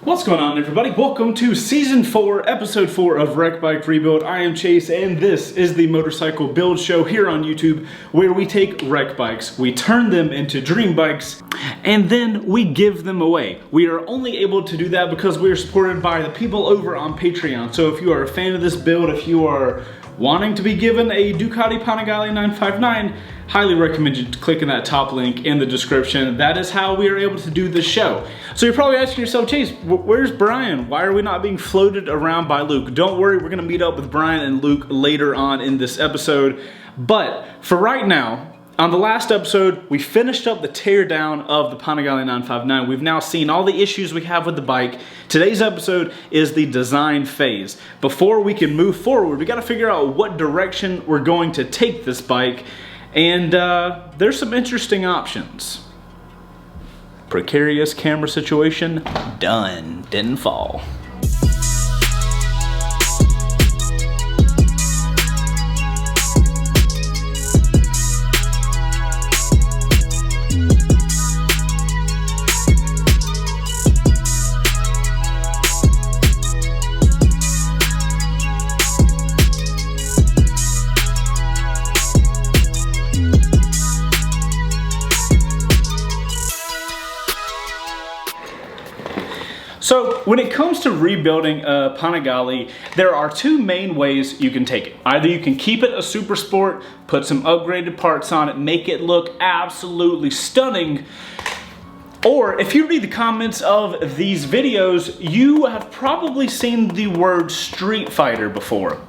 What's going on, everybody? Welcome to Season 4, Episode 4 of Wreck Bike Rebuild. I am Chase, and this is the motorcycle build show here on YouTube, where we take wreck bikes, we turn them into dream bikes, and then we give them away. We are only able to do that because we are supported by the people over on Patreon. So if you are a fan of this build, if you are wanting to be given a Ducati Panigale 959, highly recommend you clicking that top link in the description. That is how we are able to do this show. So you're probably asking yourself, Chase, where's Brian? Why are we not being floated around by Luke? Don't worry, we're gonna meet up with Brian and Luke later on in this episode. But for right now, on the last episode, we finished up the teardown of the Panigale 959. We've now seen all the issues we have with the bike. Today's episode is the design phase. Before we can move forward, we gotta figure out what direction we're going to take this bike. And there's some interesting options. Precarious camera situation, done, didn't fall. So when it comes to rebuilding a Panigale, there are two main ways you can take it. Either you can keep it a super sport, put some upgraded parts on it, make it look absolutely stunning, or if you read the comments of these videos, you have probably seen the word Streetfighter before.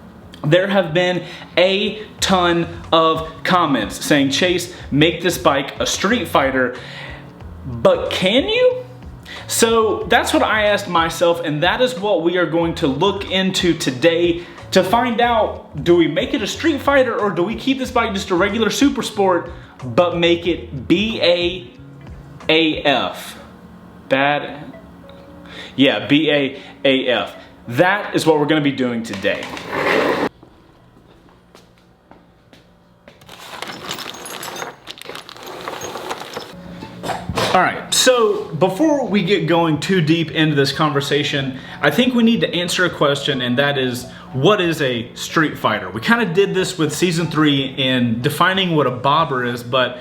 There have been a ton of comments saying, Chase, make this bike a Streetfighter, but can you? So that's what I asked myself, and that is what we are going to look into today to find out, do we make it a Streetfighter or do we keep this bike just a regular super sport but make it B-A-A-F? Bad? Yeah, B-A-A-F. That is what we're going to be doing today. Alright, so before we get going too deep into this conversation, I think we need to answer a question, and that is, what is a Streetfighter? We kind of did this with Season 3 in defining what a bobber is, but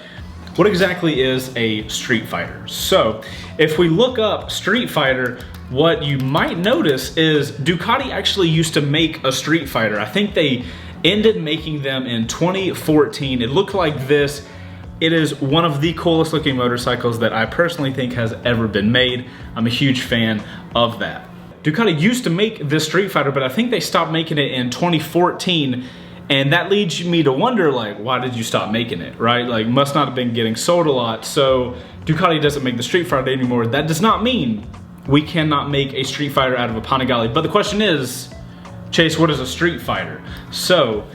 what exactly is a Streetfighter? So, if we look up Streetfighter, what you might notice is Ducati actually used to make a Streetfighter. I think they ended making them in 2014. It looked like this. It is one of the coolest looking motorcycles that I personally think has ever been made. I'm a huge fan of that. Ducati used to make this Streetfighter, but I think they stopped making it in 2014, and that leads me to wonder, like, why did you stop making it, right? Like, must not have been getting sold a lot, so Ducati doesn't make the Streetfighter anymore. That does not mean we cannot make a Streetfighter out of a Panigale, but the question is, Chase, what is a Streetfighter? So,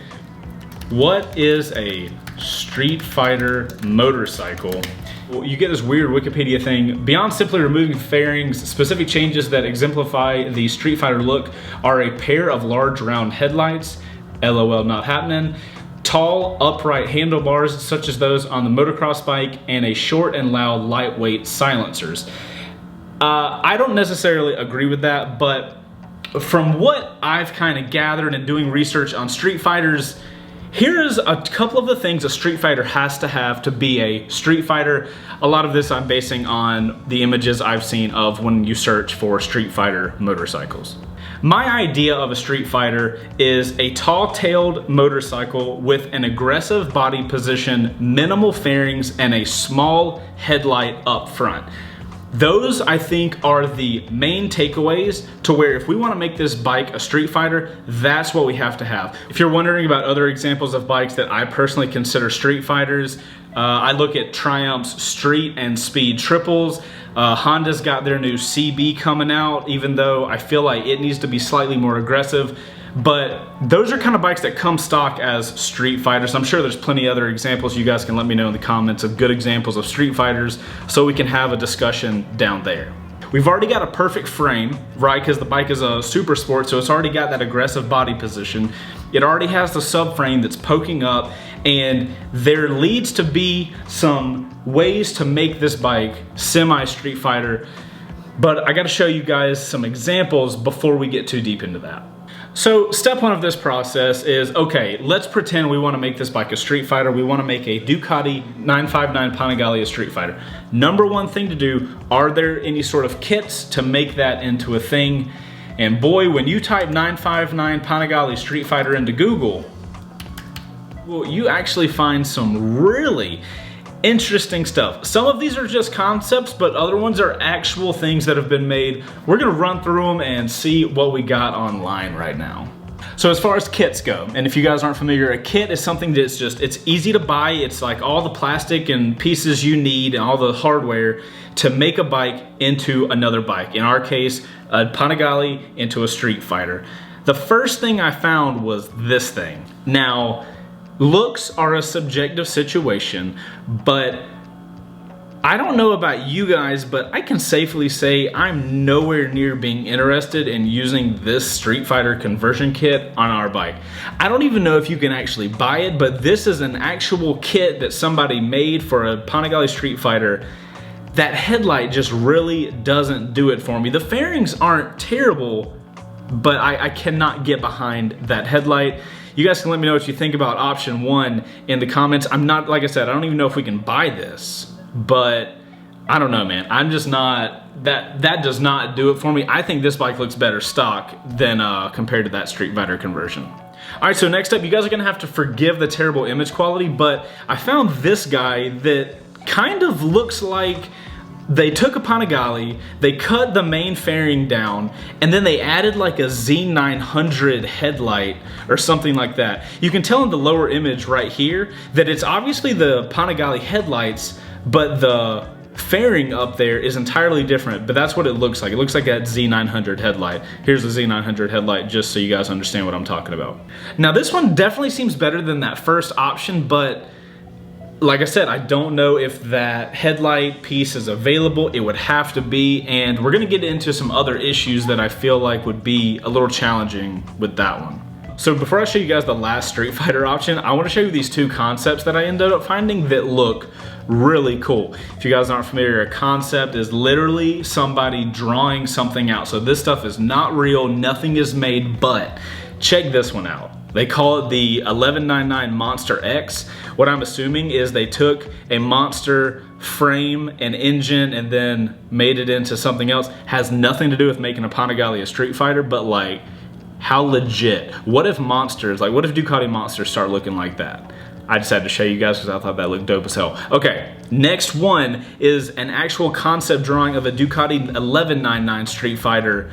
what is a Streetfighter motorcycle? Well, you get this weird Wikipedia thing. Beyond simply removing fairings, specific changes that exemplify the Streetfighter look are a pair of large round headlights, LOL not happening, tall upright handlebars such as those on the motocross bike, and a short and loud lightweight silencers. I don't necessarily agree with that, but from what I've kind of gathered in doing research on Streetfighters, here's a couple of the things a Streetfighter has to have to be a Streetfighter. A lot of this I'm basing on the images I've seen of when you search for Streetfighter motorcycles. My idea of a Streetfighter is a tall-tailed motorcycle with an aggressive body position, minimal fairings, and a small headlight up front. Those, I think, are the main takeaways to where if we want to make this bike a Streetfighter, that's what we have to have. If you're wondering about other examples of bikes that I personally consider Streetfighters, I look at Triumph's Street and Speed triples. Honda's got their new CB coming out, even though I feel like it needs to be slightly more aggressive. But those are kind of bikes that come stock as Streetfighters. I'm sure there's plenty of other examples. You guys can let me know in the comments of good examples of Streetfighters so we can have a discussion down there. We've already got a perfect frame, right? Because the bike is a super sport, so it's already got that aggressive body position. It already has the subframe that's poking up, and there needs to be some ways to make this bike semi-Streetfighter But I gotta show you guys some examples before we get too deep into that. So step one of this process is, okay, let's pretend we wanna make this bike a street fighter. We wanna make a Ducati 959 Panigale a street fighter. Number one thing to do, are there any sort of kits to make that into a thing? And boy, when you type 959 Panigale street fighter into Google, well, you actually find some really interesting stuff. Some of these are just concepts, but other ones are actual things that have been made. We're gonna run through them and see what we got online right now. So as far as kits go, and if you guys aren't familiar, a kit is something that's just, it's easy to buy. It's like all the plastic and pieces you need and all the hardware to make a bike into another bike. In our case, a Panigale into a street fighter. The first thing I found was this thing. Now, looks are a subjective situation, but I don't know about you guys, but I can safely say I'm nowhere near being interested in using this Street Fighter conversion kit on our bike. I don't even know if you can actually buy it, but this is an actual kit that somebody made for a Panigale Street Fighter. That headlight just really doesn't do it for me. The fairings aren't terrible, but I cannot get behind that headlight. You guys can let me know what you think about option one in the comments. I'm not, like I said, I don't even know if we can buy this, but I don't know, man. I'm just not, that does not do it for me. I think this bike looks better stock than compared to that Street Fighter conversion. All right, so next up, you guys are gonna have to forgive the terrible image quality, but I found this guy that kind of looks like they took a Panigale, they cut the main fairing down, and then they added like a Z900 headlight or something like that. You can tell in the lower image right here that it's obviously the Panigale headlights, but the fairing up there is entirely different, but that's what it looks like. It looks like that Z900 headlight. Here's the Z900 headlight, just so you guys understand what I'm talking about. Now this one definitely seems better than that first option, but like I said, I don't know if that headlight piece is available. It would have to be, and we're gonna get into some other issues that I feel like would be a little challenging with that one. So before I show you guys the last Street Fighter option, I wanna show you these two concepts that I ended up finding that look really cool. If you guys aren't familiar, a concept is literally somebody drawing something out. So this stuff is not real, nothing is made, but check this one out. They call it the 1199 Monster X. What I'm assuming is they took a Monster frame and engine and then made it into something else. Has nothing to do with making a Panigale a Street Fighter, but like, how legit? What if Monsters, like what if Ducati Monsters start looking like that? I just had to show you guys because I thought that looked dope as hell. Okay, next one is an actual concept drawing of a Ducati 1199 Street Fighter.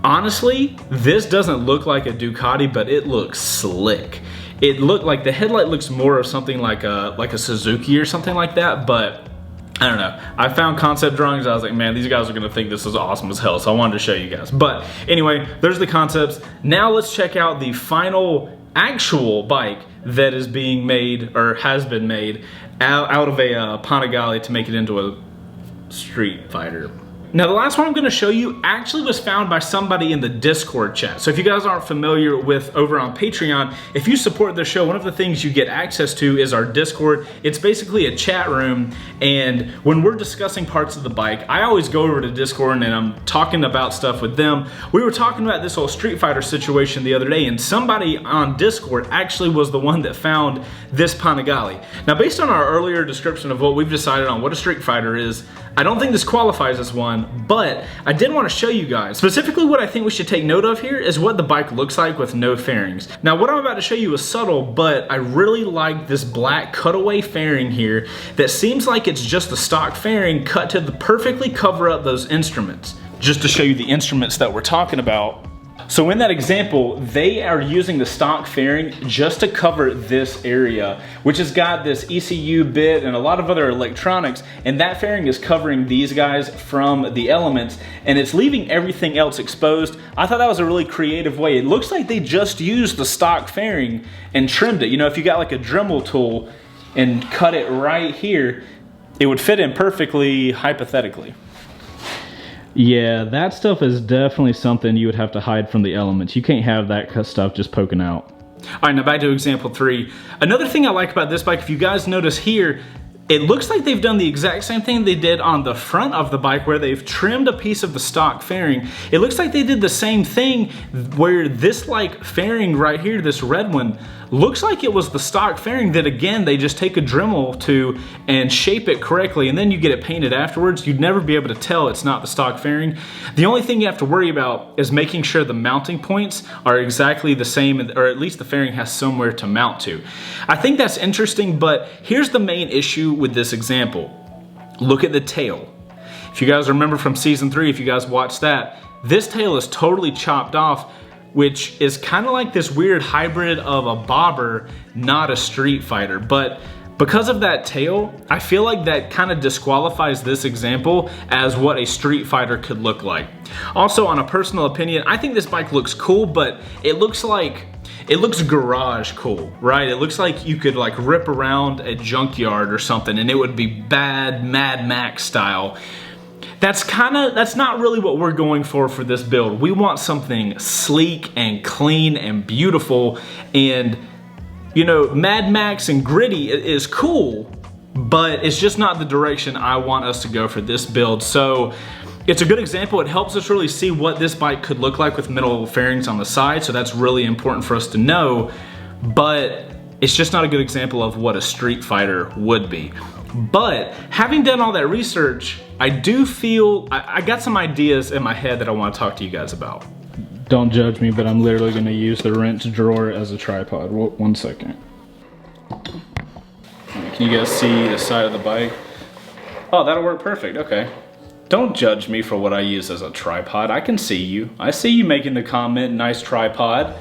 Honestly, this doesn't look like a Ducati, but it looks slick. It looked like the headlight looks more of something like a Suzuki or something like that, but I don't know. I found concept drawings, I was like, man, these guys are gonna think this is awesome as hell, so I wanted to show you guys. But anyway, there's the concepts. Now let's check out the final actual bike that is being made, or has been made, out of a Panigale to make it into a Street Fighter. Now the last one I'm gonna show you actually was found by somebody in the Discord chat. So if you guys aren't familiar with over on Patreon, if you support the show, one of the things you get access to is our Discord. It's basically a chat room, and when we're discussing parts of the bike, I always go over to Discord and I'm talking about stuff with them. We were talking about this whole Street Fighter situation the other day, and somebody on Discord actually was the one that found this Panigale. Now based on our earlier description of what we've decided on what a Street Fighter is, I don't think this qualifies as one, but I did want to show you guys. Specifically what I think we should take note of here is what the bike looks like with no fairings. Now what I'm about to show you is subtle, but I really like this black cutaway fairing here that seems like it's just a stock fairing cut to perfectly cover up those instruments. Just to show you the instruments that we're talking about. So in that example, they are using the stock fairing just to cover this area, which has got this ECU bit and a lot of other electronics, and that fairing is covering these guys from the elements, and it's leaving everything else exposed. I thought that was a really creative way. It looks like they just used the stock fairing and trimmed it. You know, if you got like a Dremel tool and cut it right here, it would fit in perfectly, hypothetically. Yeah, that stuff is definitely something you would have to hide from the elements. You can't have that stuff just poking out. All right, now back to example 3. Another thing I like about this bike, if you guys notice here, It looks like they've done the exact same thing they did on the front of the bike where they've trimmed a piece of the stock fairing. It looks like they did the same thing where this like fairing right here, this red one, looks like it was the stock fairing that again, they just take a Dremel to and shape it correctly and then you get it painted afterwards. You'd never be able to tell it's not the stock fairing. The only thing you have to worry about is making sure the mounting points are exactly the same, or at least the fairing has somewhere to mount to. I think that's interesting, but here's the main issue with this example. Look at the tail. If you guys remember from season 3, if you guys watched that, this tail is totally chopped off, which is kind of like this weird hybrid of a bobber, not a Streetfighter. But because of that tail, I feel like that kind of disqualifies this example as what a Streetfighter could look like. Also, on a personal opinion, I think this bike looks cool, but it looks garage cool, right? It looks like you could like rip around a junkyard or something and it would be bad Mad Max style. That's not really what we're going for this build. We want something sleek and clean and beautiful, and you know, Mad Max and gritty is cool, but it's just not the direction I want us to go for this build. So it's a good example. It helps us really see what this bike could look like with metal fairings on the side, so that's really important for us to know, but it's just not a good example of what a Streetfighter would be. But having done all that research, I do feel, I got some ideas in my head that I want to talk to you guys about. Don't judge me, but I'm literally going to use the wrench drawer as a tripod. One second. Can you guys see the side of the bike? Oh, that'll work perfect, okay. Don't judge me for what I use as a tripod. I can see you. I see you making the comment, nice tripod.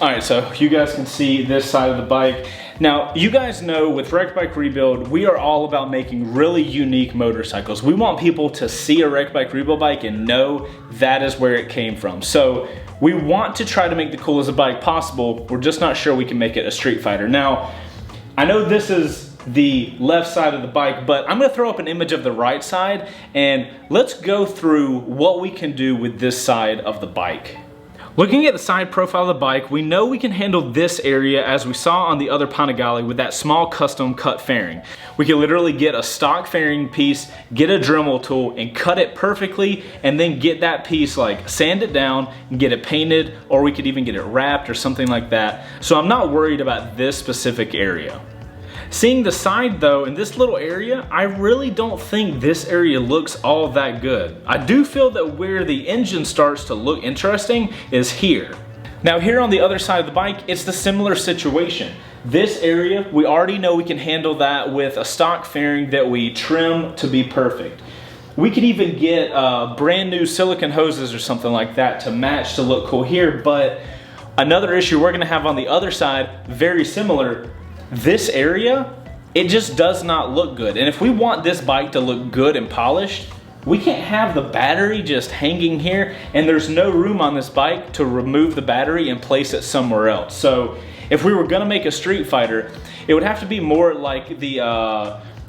All right, so you guys can see this side of the bike. Now, you guys know with Wrecked Bike Rebuild, we are all about making really unique motorcycles. We want people to see a Wrecked Bike Rebuild bike and know that is where it came from. So we want to try to make the coolest bike possible. We're just not sure we can make it a Streetfighter. Now, I know this is the left side of the bike, but I'm gonna throw up an image of the right side and let's go through what we can do with this side of the bike. Looking at the side profile of the bike, we know we can handle this area as we saw on the other Panigale with that small custom cut fairing. We can literally get a stock fairing piece, get a Dremel tool and cut it perfectly, and then get that piece like sand it down and get it painted, or we could even get it wrapped or something like that. So I'm not worried about this specific area. Seeing the side though, in this little area, I really don't think this area looks all that good. I do feel that where the engine starts to look interesting is here. Now here on the other side of the bike, it's the similar situation. This area, we already know we can handle that with a stock fairing that we trim to be perfect. We could even get brand new silicone hoses or something like that to match to look cool here, but another issue we're gonna have on the other side, very similar, this area, it just does not look good. And if we want this bike to look good and polished, we can't have the battery just hanging here and there's no room on this bike to remove the battery and place it somewhere else. So if we were gonna make a Streetfighter, it would have to be more like the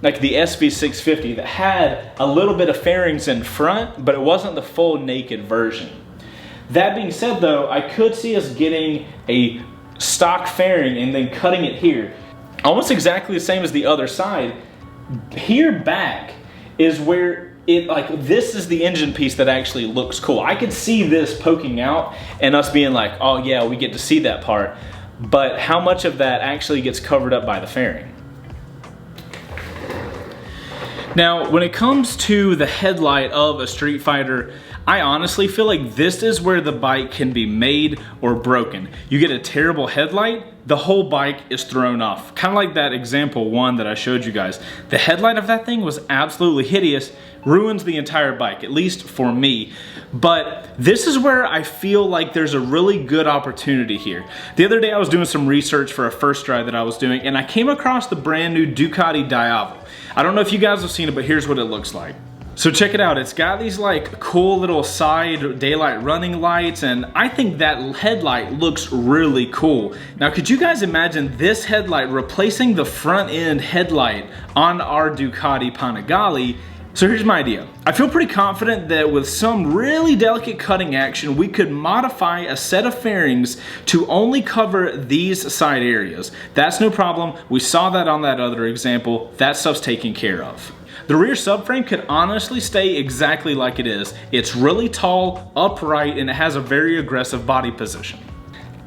SV650 that had a little bit of fairings in front, but it wasn't the full naked version. That being said though, I could see us getting a stock fairing and then cutting it here. Almost exactly the same as the other side. Here back is where it, like, this is the engine piece that actually looks cool. I could see this poking out and us being like, oh yeah, we get to see that part. But how much of that actually gets covered up by the fairing? Now, when it comes to the headlight of a Streetfighter, I honestly feel like this is where the bike can be made or broken. You get a terrible headlight, the whole bike is thrown off. Kind of like that example one that I showed you guys. The headlight of that thing was absolutely hideous, ruins the entire bike, at least for me. But this is where I feel like there's a really good opportunity here. The other day I was doing some research for a first drive that I was doing, and I came across the brand new Ducati Diavel. I don't know if you guys have seen it, but here's what it looks like. So check it out, it's got these like cool little side daylight running lights, and I think that headlight looks really cool. Now could you guys imagine this headlight replacing the front end headlight on our Ducati Panigale So here's my idea. I feel pretty confident that with some really delicate cutting action, we could modify a set of fairings to only cover these side areas. That's no problem. We saw that on that other example. That stuff's taken care of. The rear subframe could honestly stay exactly like it is. It's really tall, upright, and it has a very aggressive body position.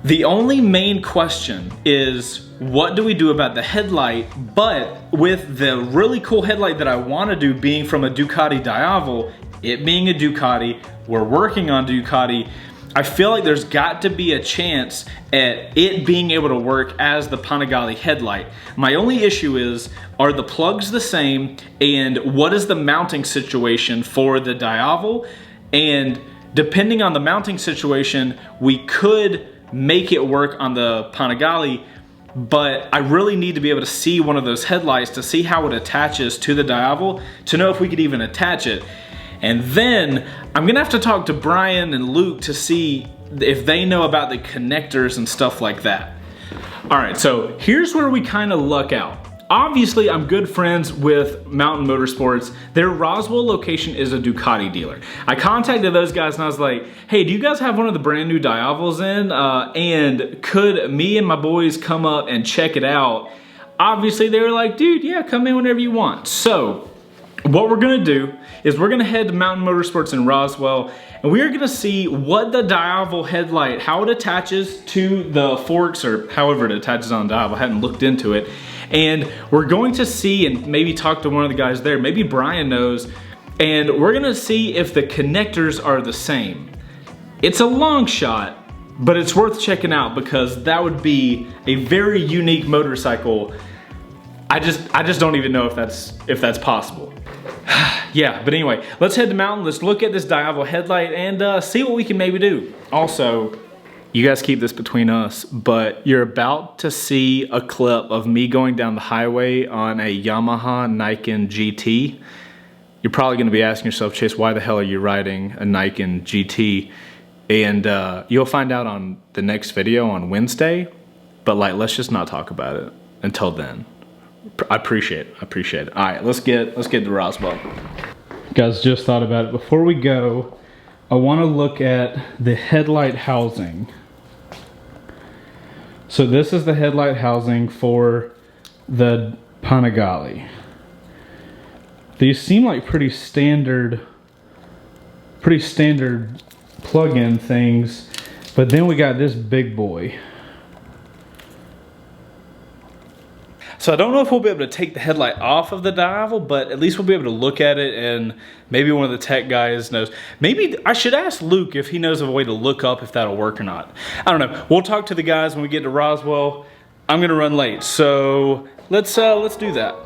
The only main question is, what do we do about the headlight? But with the really cool headlight that I want to do being from a Ducati Diavel, it being a Ducati, we're working on Ducati, I feel like there's got to be a chance at it being able to work as the Panigale headlight. My only issue is, are the plugs the same, and what is the mounting situation for the Diavel? And depending on the mounting situation, we could make it work on the Panigale, but I really need to be able to see one of those headlights to see how it attaches to the Diavel to know if we could even attach it. And then I'm gonna have to talk to Brian and Luke to see if they know about the connectors and stuff like that. All right, so here's where we kind of luck out. Obviously, I'm good friends with Mountain Motorsports. Their Roswell location is a Ducati dealer. I contacted those guys and I was like, hey, do you guys have one of the brand new Diavels in? And could me and my boys come up and check it out? Obviously, they were like, dude, yeah, come in whenever you want. So what we're gonna do is we're gonna head to Mountain Motorsports in Roswell, and we are gonna see what the Diavel headlight, how it attaches to the forks, or however it attaches on the Diavel. I hadn't looked into it. And we're going to see and maybe talk to one of the guys there, maybe Brian knows, and we're gonna see if the connectors are the same. It's a long shot, but it's worth checking out because that would be a very unique motorcycle. I just don't even know if that's possible. Yeah, but anyway, let's head to Mountain, let's look at this Diavel headlight and see what we can maybe do. Also, you guys keep this between us, but you're about to see a clip of me going down the highway on a Yamaha Nikon GT. You're probably gonna be asking yourself, Chase, why the hell are you riding a Nikon GT? And you'll find out on the next video on Wednesday, but like, let's just not talk about it until then. I appreciate it. All right, let's get to Roswell. Guys, just thought about it. Before we go, I wanna look at the headlight housing. So this is the headlight housing for the Panigale. These seem like pretty standard plug-in things, but then we got this big boy. So I don't know if we'll be able to take the headlight off of the Diavel, but at least we'll be able to look at it, and maybe one of the tech guys knows. Maybe I should ask Luke if he knows of a way to look up if that'll work or not. I don't know. We'll talk to the guys when we get to Roswell. I'm gonna run late, so let's do that.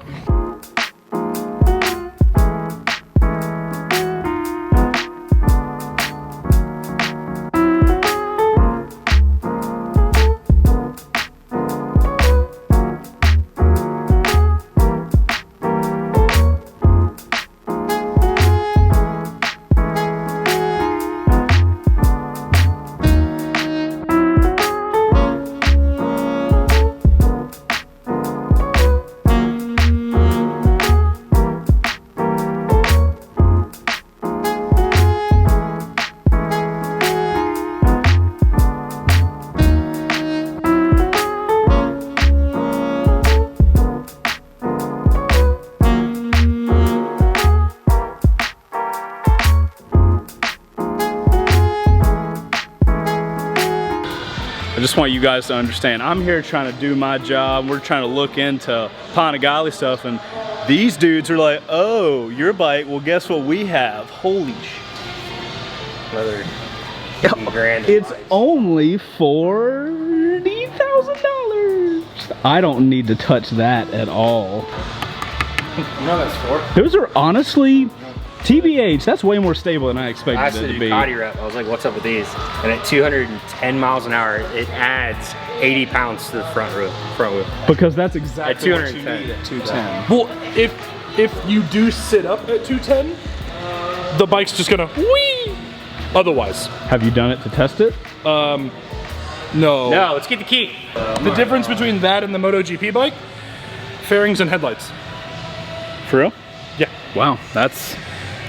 I just want you guys to understand, I'm here trying to do my job. We're trying to look into Panigale stuff, and these dudes are like, oh, your bike, well guess what we have? Holy shit. Another grand. It's only $40,000. I don't need to touch that at all. You know that's for? Those are honestly, TBH, that's way more stable than I expected it to be. Ducati rep. I was like, what's up with these? And at 210 miles an hour, it adds 80 pounds to the front wheel. Because that's exactly at what you need at 210. Well, if you do sit up at 210, the bike's just gonna whee. Otherwise, have you done it to test it? No. No, let's get the key. The difference between that and the MotoGP bike, fairings and headlights. For real? Yeah. Wow, that's...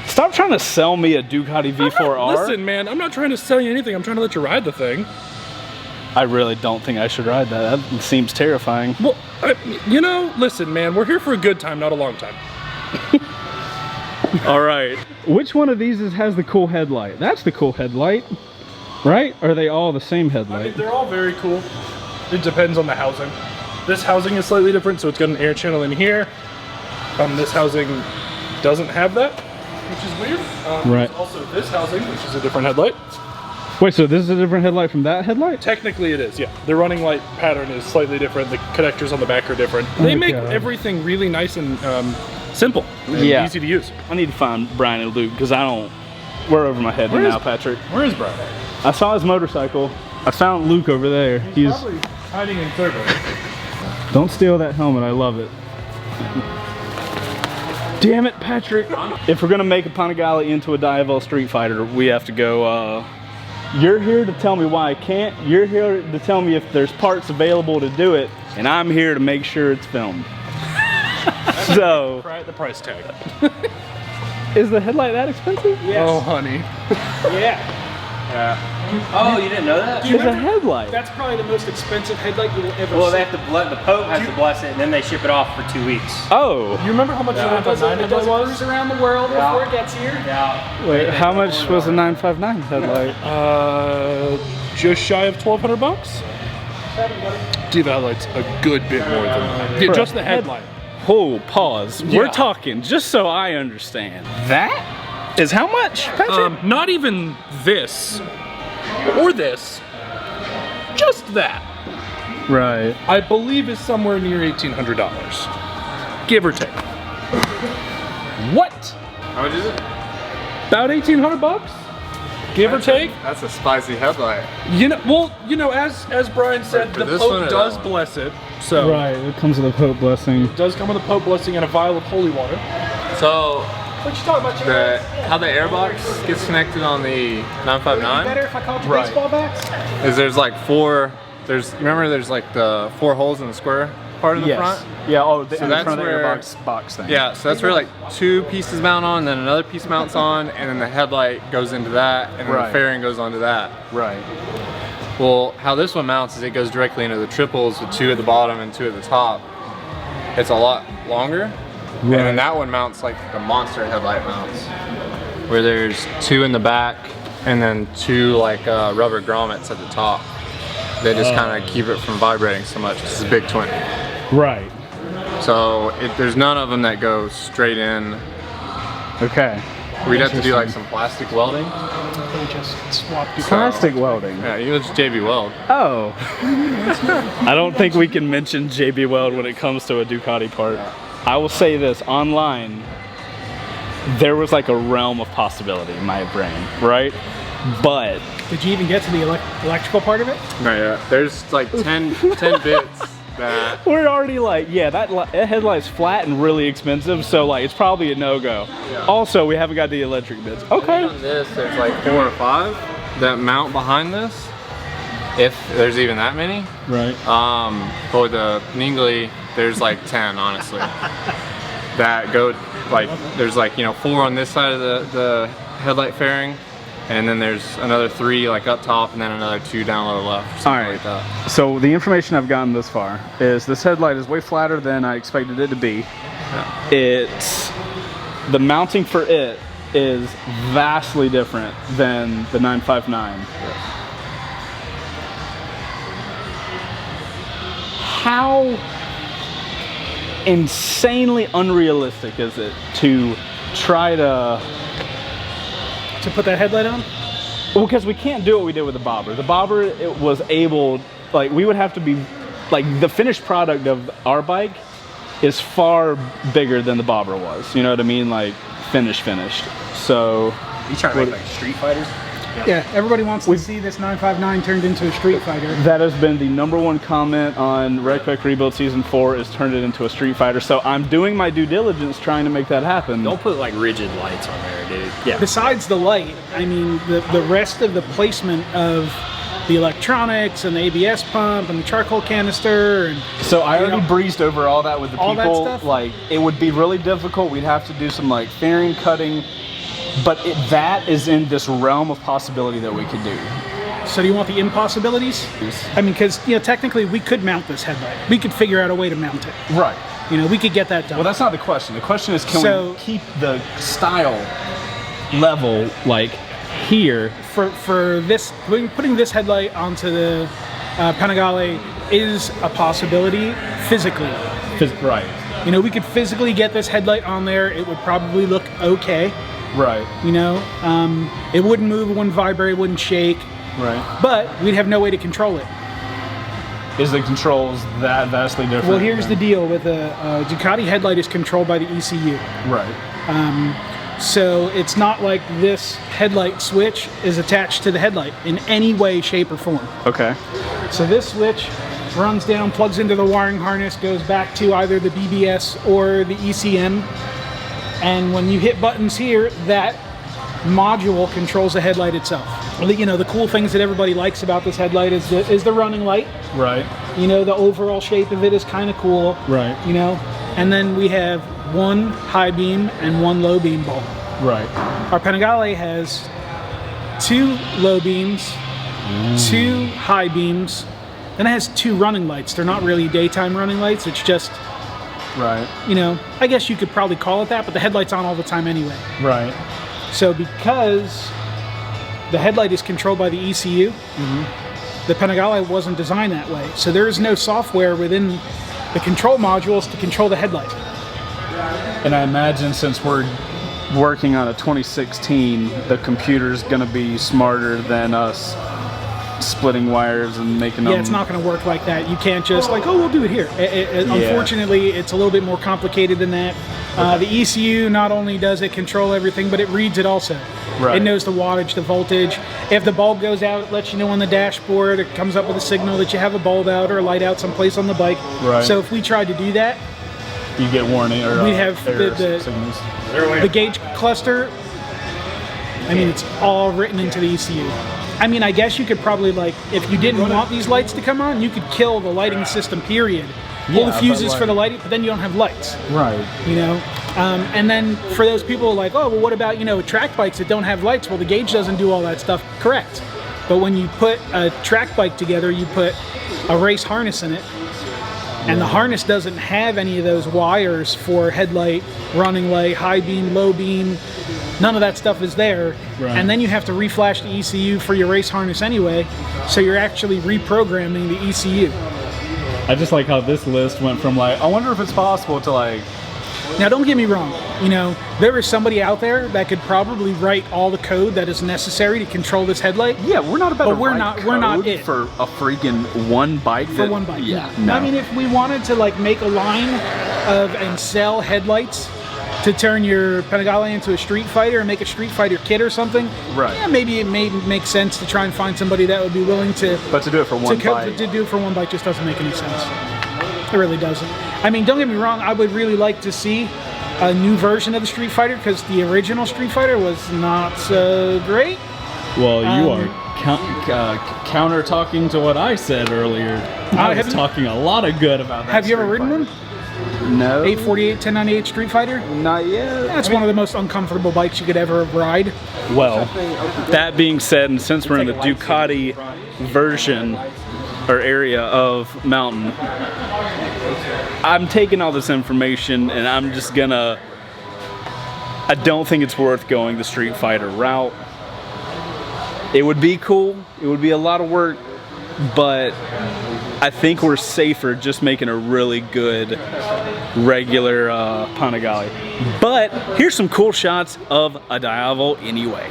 Stop trying to sell me a Ducati V4R. Listen, man, I'm not trying to sell you anything. I'm trying to let you ride the thing. I really don't think I should ride that. That seems terrifying. Well, you know, listen, man, we're here for a good time, not a long time. All right. Which one of these has the cool headlight? That's the cool headlight, right? Or are they all the same headlight? I mean, they're all very cool. It depends on the housing. This housing is slightly different, so it's got an air channel in here. This housing doesn't have that, which is weird. Right. There's also this housing, which is a different headlight. Wait, so this is a different headlight from that headlight? Technically it is, yeah. The running light pattern is slightly different. The connectors on the back are different. They make everything really nice and simple and easy to use. I need to find Brian and Luke because I don't... We're over my head now, Patrick. Where is Brian? I saw his motorcycle. I found Luke over there. He's probably hiding in third base. Don't steal that helmet. I love it. Damn it, Patrick. If we're going to make a Panigale into a Diavel Streetfighter, we have to go... You're here to tell me why I can't. You're here to tell me if there's parts available to do it. And I'm here to make sure it's filmed. So... The price tag. Is the headlight that expensive? Yes. Oh, honey. Yeah. Oh, you didn't know that? It's a headlight. That's probably the most expensive headlight you will ever see. Well, they have to the Pope has to bless it, and then they ship it off for 2 weeks. Oh. You remember how much it does cruise around the world before it gets here? Yeah. Wait, how much was the 959 headlight? Just shy of $1,200. Diavel light's a good bit more than that. Yeah, just the headlight. Oh, pause. Yeah. We're talking, just so I understand. That is how much, Patrick? Not even this or this. Just that. Right. I believe is somewhere near $1,800, give or take. What? How much is it? About $1,800, give or take. That's a spicy headlight. You know, well, you know, as Brian said, For the this one Pope or does that one? bless it. So Right, it comes with a Pope blessing. it does come with a Pope blessing and a vial of holy water. So What you talking about, Jerry? how the airbox gets connected on the 959 Better if I called you Right. baseball bats? is there's like remember there's like the 4 holes in the square part of the front? Yeah, oh, in that's front of the where- airbox box thing. Yeah, so that's where like 2 pieces mount on, then another piece mounts on, and then the headlight goes into that, and then Right. the fairing goes onto that. Right. Well, how this one mounts is it goes directly into the triples with 2 at the bottom and 2 at the top. It's a lot longer. And then that one mounts like the monster headlight mounts, where there's 2 in the back and then 2 like rubber grommets at the top. They just kind of keep it from vibrating so much. This is a big twin. Right. So there's none of them that go straight in. Okay. We'd have to do like some plastic welding. They just swapped you. Plastic welding. Yeah, you can just JB Weld. Oh. I don't think we can mention JB Weld when it comes to a Ducati part. I will say this, online, there was like a realm of possibility in my brain, right? But Did you even get to the electrical part of it? No, yeah. There's like 10 bits that. we're already like, yeah, that headlight's flat and really expensive, so like it's probably a no-go. Yeah. Also, we haven't got the electric bits. Okay. On this, there's like 4 or 5 that mount behind this, if there's even that many. Right. For the Panigale, there's like 10, honestly. That go like there's like 4 on this side of the headlight fairing, and then there's another 3 like up top, and then another 2 down low left. All right. Like that. So the information I've gotten this far is this headlight is way flatter than I expected it to be. It's the mounting for it is vastly different than the 959. How insanely unrealistic is it to try to... To put that headlight on? Well, because we can't do what we did with the bobber. The bobber, it was able, like, we would have to be, like, the finished product of our bike is far bigger than the bobber was. You know what I mean? Like, finished. So... You trying to make like Streetfighters? Yeah, everybody wants to see this 959 turned into a Streetfighter. that has been the #1 comment on Red Quick Rebuild Season 4 is turned it into a Streetfighter. So I'm doing my due diligence trying to make that happen. Don't put like rigid lights on there, dude. Yeah. Besides the light, I mean, the rest of the placement of the electronics and the ABS pump and the charcoal canister and So I already breezed over all that with the all that people. stuff? Like, it would be really difficult. We'd have to do some like fairing cutting, but that is in this realm of possibility that we could do. So do you want the impossibilities? I mean, because, you know, technically we could mount this headlight. We could figure out a way to mount it. Right. You know, we could get that done. Well, that's not the question. The question is, can So- we keep the style level like here? For this, putting this headlight onto the Panigale is a possibility physically. Right. You know, we could physically get this headlight on there. It would probably look okay. Right. You know, it wouldn't move, it wouldn't vibrate, it wouldn't shake. Right. But we'd have no way to control it. Is the controls that vastly different? Well, here's the deal with a Ducati headlight is controlled by the ECU. Right. So it's not like this headlight switch is attached to the headlight in any way, shape, or form. Okay. So this switch runs down, plugs into the wiring harness, goes back to either the BBS or the ECM. And when you hit buttons here, that module controls the headlight itself. You know, the cool things that everybody likes about this headlight is the running light. Right. You know, the overall shape of it is kind of cool. Right. You know, and then we have one high beam and one low beam bulb. Right. Our Panigale has 2 low beams, 2 high beams, and it has 2 running lights. They're not really daytime running lights. It's just, Right. you know, I guess you could probably call it that, but the headlight's on all the time anyway. Right. So because the headlight is controlled by the ECU, the Panigale wasn't designed that way. So there is no software within the control modules to control the headlight. And I imagine since we're working on a 2016, the computer's gonna be smarter than us splitting wires and making them. Yeah, it's not going to work like that. You can't just like, oh, we'll do it here. Unfortunately, it's a little bit more complicated than that. The ECU not only does it control everything, but it reads it also. Right. It knows the wattage, the voltage. If the bulb goes out, it lets you know on the dashboard. It comes up with a signal that you have a bulb out or a light out someplace on the bike. Right. So if we tried to do that, You get warning or we'd have error the signals. gauge cluster. I mean, it's all written into the ECU. I mean, I guess you could probably, like, if you didn't want these lights to come on, you could kill the lighting system, period. Pull the but fuses like- for the lighting, but then you don't have lights, Right. you know? And then for those people like, oh, well, what about, you know, track bikes that don't have lights? Well, the gauge doesn't do all that stuff. Correct. But when you put a track bike together, you put a race harness in it, and the harness doesn't have any of those wires for headlight, running light, high beam, low beam. None of that stuff is there. Right. And then you have to reflash the ECU for your race harness anyway. So you're actually reprogramming the ECU. I just like how this list went from like, I wonder if it's possible to like. Now, don't get me wrong. You know, there is somebody out there that could probably write all the code that is necessary to control this headlight. Yeah, we're not about But to we're write not- we're not code it. for a freaking one bike. For one bike. Yeah. No. No. I mean, if we wanted to like make a line of and sell headlights to turn your Panigale into a Streetfighter and make a Streetfighter kit or something, Right. yeah, maybe it may make sense to try and find somebody that would be willing to But to do it for one bike. to do it for one bike just doesn't make any sense. It really doesn't. I mean, don't get me wrong. I would really like to see a new version of the Streetfighter because the original Streetfighter was not so great. Well, you Um, are counter talking to what I said earlier. I was have you- talking a lot of good about that. Have you ever Street ridden one? Fighter. No. 848, 1098 Streetfighter? Not yet. That's one of the most uncomfortable bikes you could ever ride. Well, that being said, and since we're in the Ducati version or area of mountain, I'm taking all this information and I'm just gonna. I don't think it's worth going the Street Fighter route. It would be cool. It would be a lot of work, but I think we're safer just making a really good regular Panigale. But here's some cool shots of a Diavel anyway.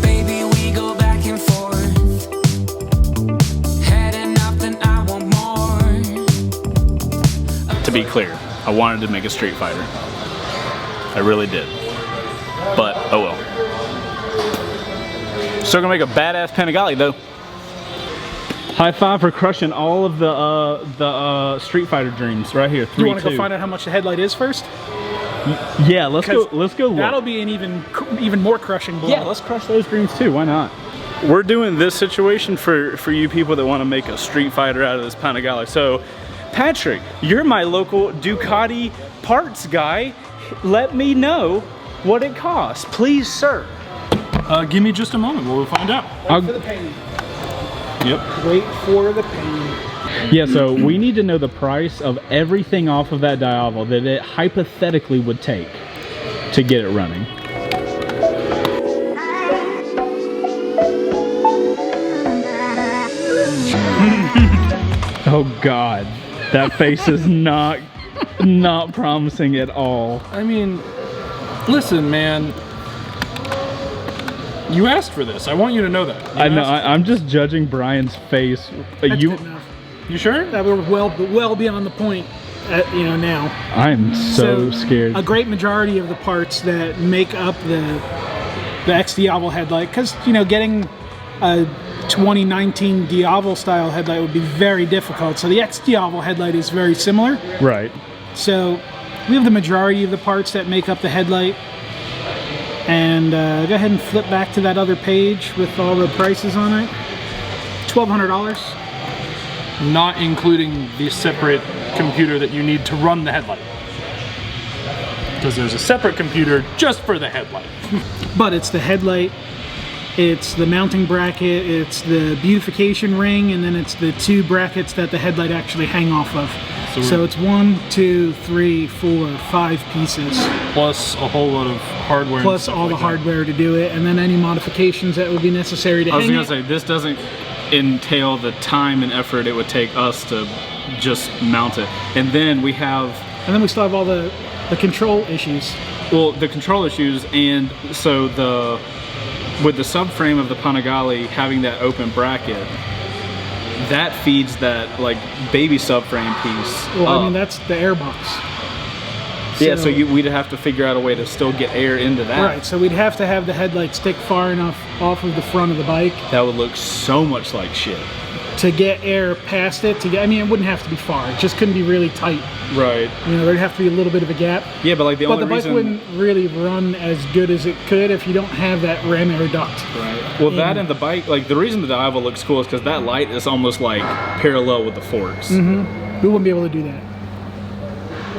Baby, we go back and forth. Had enough, then I want more. To be clear, I wanted to make a Street Fighter. I really did. But, oh well. Still gonna make a badass Panigale though. High five for crushing all of the Street Fighter dreams right here. 3-2. You want to go find out how much the headlight is first? Yeah, let's go look. That'll be an even more crushing blow. Yeah, let's crush those dreams too. Why not? We're doing this situation for you people that want to make a Street Fighter out of this Panigale. So, Patrick, you're my local Ducati parts guy. Let me know what it costs, please, sir. Give me just a moment. We'll find out. Wait for the pain. Yep. Wait for the pain. Yeah, so we need to know the price of everything off of that Diavel that it hypothetically would take to get it running. Oh God, that face is not promising at all. I mean, listen, man. You asked for this. I want you to know that. I know. I'm just judging Brian's face. That's good enough. You sure? That we're well beyond the point. Now. I'm so scared. A great majority of the parts that make up the X Diavel headlight, because getting a 2019 Diavel style headlight would be very difficult. So the X Diavel headlight is very similar. Right. So we have the majority of the parts that make up the headlight. And go ahead and flip back to that other page with all the prices on it. $1,200. Not including the separate computer that you need to run the headlight. Because there's a separate computer just for the headlight. But it's the headlight, it's the mounting bracket, it's the beautification ring, and then it's the two brackets that the headlight actually hang off of. So it's 1, 2, 3, 4, 5 pieces. Plus a whole lot of hardware. Plus all the hardware to do it, and then any modifications that would be necessary to hang it. I was gonna say, this doesn't entail the time and effort it would take us to just mount it. And then we have... And then we still have all the control issues. Well, the control issues, and so with the subframe of the Panigale having that open bracket, that feeds that like baby subframe piece. Well, up. I mean, that's the air box. Yeah, so we'd have to figure out a way to still get air into that. Right, so we'd have to have the headlight stick far enough off of the front of the bike. That would look so much like shit. To get air past it, I mean, it wouldn't have to be far. It just couldn't be really tight. Right. There'd have to be a little bit of a gap. Yeah, but like the only reason... But the bike wouldn't really run as good as it could if you don't have that ram air duct. Right. Well, that and the bike, like the reason the Diavel looks cool is because that light is almost like parallel with the forks. Mm-hmm. We wouldn't be able to do that.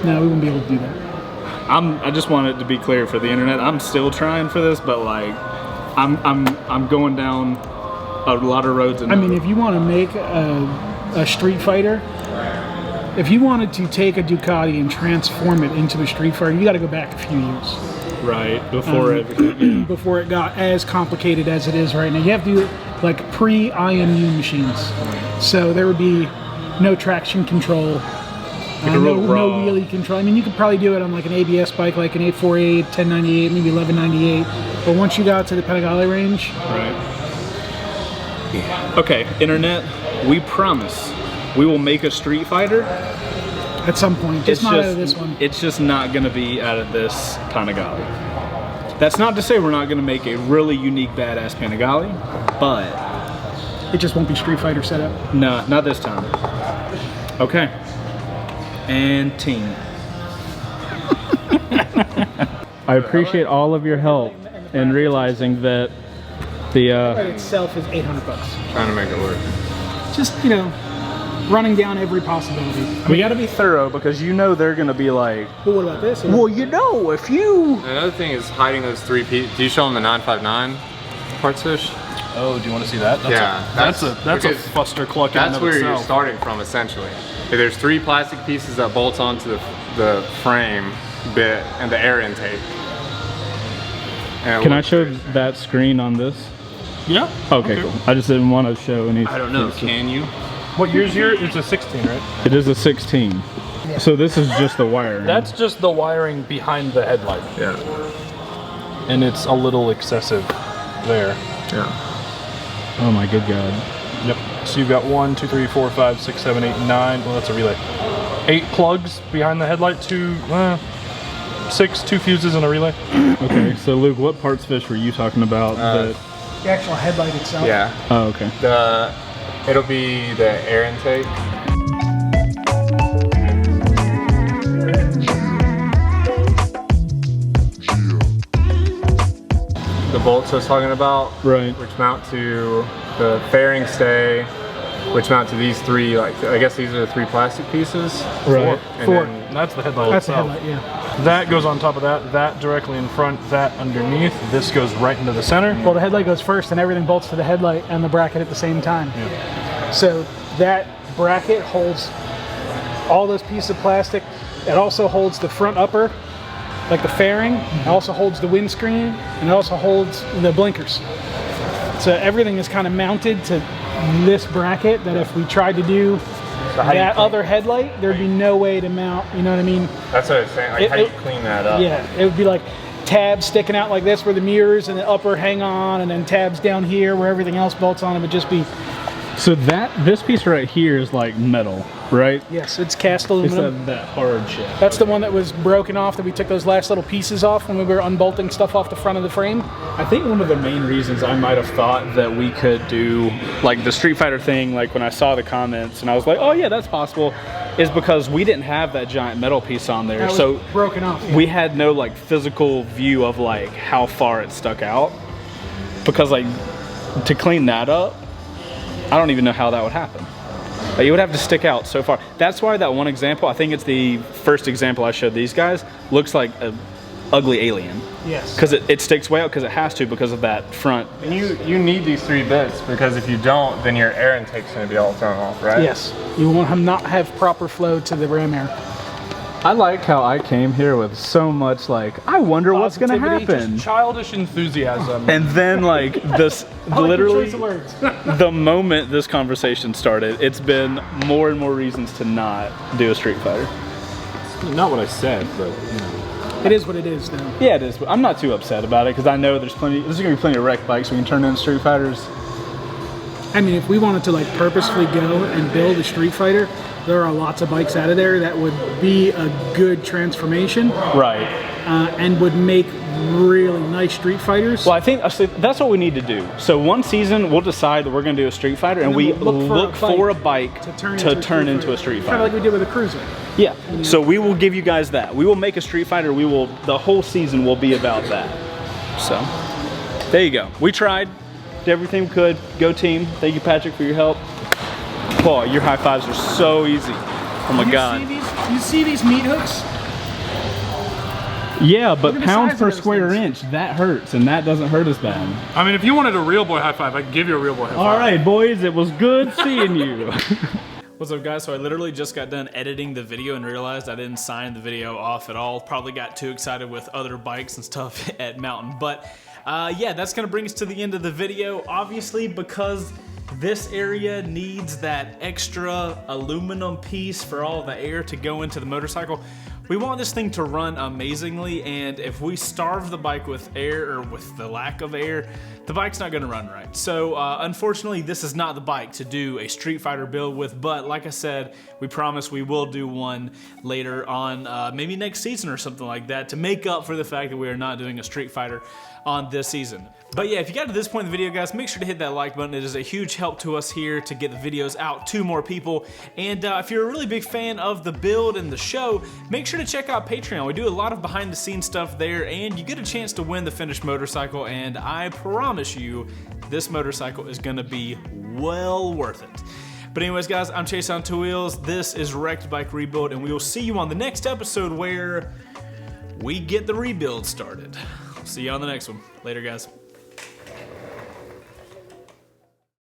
No, we wouldn't be able to do that. I just want it to be clear for the internet. I'm still trying for this, but like, I'm going down a lot of roads. I mean, if you want to make a Street Fighter, if you wanted to take a Ducati and transform it into a Street Fighter, you got to go back a few years. Right, before everything. Before it got as complicated as it is right now. You have to do like pre-IMU machines. So there would be no traction control. No wheelie control. I mean, you could probably do it on like an ABS bike, like an 848, 1098, maybe 1198. But once you got to the Panigale range, right. Okay, internet. We promise we will make a Street Fighter at some point. Just not out of this one. It's just not going to be out of this Panigale. That's not to say we're not going to make a really unique, badass Panigale, but it just won't be Street Fighter setup. No, not this time. Okay. And team. I appreciate all of your help in realizing that the itself is $800. Trying to make it work. Just running down every possibility. We got to be thorough because they're gonna be like. But what about this? Well, if you. Another thing is hiding those 3 pieces. Do you show them the 959 parts fish? Oh, do you want to see that? That's a fuster cluck. That's where you're starting from, essentially. There's 3 plastic pieces that bolt onto the frame bit and the air intake. Can I show that screen on this? Yeah. Okay, cool. I just didn't want to show any. I don't know. Can you? What year's here? It's a 16, right? It is a 16. Yeah. So this is just the wiring. That's just the wiring behind the headlight. Yeah. And it's a little excessive there. Yeah. Oh my good God. Yep. So you've got 1, 2, 3, 4, 5, 6, 7, 8, 9. Well, that's a relay. 8 plugs behind the headlight. 6, 2 fuses and a relay. Okay. So Luke, what parts fish were you talking about? The actual headlight itself. Yeah. Oh, okay. It'll be the air intake. The bolts I was talking about, Right. which mount to the fairing stay, which mount to these three, like I guess these are the three plastic pieces. Right. And Four. then And that's the headlight That's the itself. headlight, yeah. That goes on top of that, that directly in front, that underneath. This goes right into the center. Well, the headlight goes first, and everything bolts to the headlight and the bracket at the same time. So that bracket holds all those pieces of plastic. It also holds the front upper, like the fairing. It also holds the windscreen, and it also holds the blinkers. So everything is kind of mounted to this bracket that if we tried to do that other headlight, there'd be no way to mount, you know what I mean? That's what I was saying, like how do you clean that up? Yeah, it would be like tabs sticking out like this where the mirrors and the upper hang on, and then tabs down here where everything else bolts on. It would just be, So this piece right here is like metal, right? yes, it's cast It's aluminum. that hard shit. That's the one that was broken off, that we took those last little pieces off when we were unbolting stuff off the front of the frame. I think one of the main reasons I might have thought that we could do like the Street Fighter thing, like when I saw the comments and I was like, oh yeah, that's possible, is because we didn't have that giant metal piece on there. That was So broken off. we had no like physical view of like how far it stuck out. Because like to clean that up, I don't even know how that would happen. Like, you would have to stick out so far. That's why that one example, I think it's the first example I showed these guys, looks like an ugly alien. Yes. Because it sticks way out because it has to because of that front. And you need these 3 bits because if you don't, then your air intake's gonna be all thrown off, right? Yes. You want to not have proper flow to the ram air. I like how I came here with so much like, I wonder what's gonna Positivity, happen. just childish enthusiasm. And then like this, I like your literally choice of words. the moment this conversation started, it's been more and more reasons to not do a Street Fighter. Not what I said, but you know. It is what it is, though. Yeah, it is, but I'm not too upset about it because I know there's gonna be plenty of wreck bikes we can turn into Street Fighters. I mean, if we wanted to like purposefully go and build a Street Fighter, there are lots of bikes out of there that would be a good transformation Right. and would make really nice Street Fighters. Well, I think that's what we need to do. So one season, we'll decide that we're going to do a Street Fighter, and then we we'll look for a bike to turn into a Street Kind of like Fighter. we did with a Cruiser. Yeah. So we will give you guys that. We will make a Street Fighter. The whole season will be about that. So there you go. We tried. Did everything we could. Go team. Thank you, Patrick, for your help. Paul, your high fives are so easy. Oh my God. You see these meat hooks? Yeah, but Look at the pounds size per of those square things. inch, that hurts, and that doesn't hurt as bad. I mean, if you wanted a real boy high five, I could give you a real boy high five. All right, boys, it was good seeing you. What's up, guys? So I literally just got done editing the video and realized I didn't sign the video off at all. Probably got too excited with other bikes and stuff at Mountain. But yeah, that's gonna bring us to the end of the video. Obviously, because this area needs that extra aluminum piece for all the air to go into the motorcycle. We want this thing to run amazingly, and if we starve the bike with air, or with the lack of air, the bike's not gonna run right. So unfortunately, this is not the bike to do a Street Fighter build with, but like I said, we promise we will do one later on, maybe next season or something like that, to make up for the fact that we are not doing a Street Fighter on this season. But yeah, if you got to this point in the video, guys, make sure to hit that like button. It is a huge help to us here to get the videos out to more people. And if you're a really big fan of the build and the show, make sure to check out Patreon. We do a lot of behind the scenes stuff there, and you get a chance to win the finished motorcycle, and I promise you, this motorcycle is gonna be well worth it. But anyways, guys, I'm Chaseontwowheels. This is Wrecked Bike Rebuild, and we will see you on the next episode where we get the rebuild started. See you on the next one. Later, guys.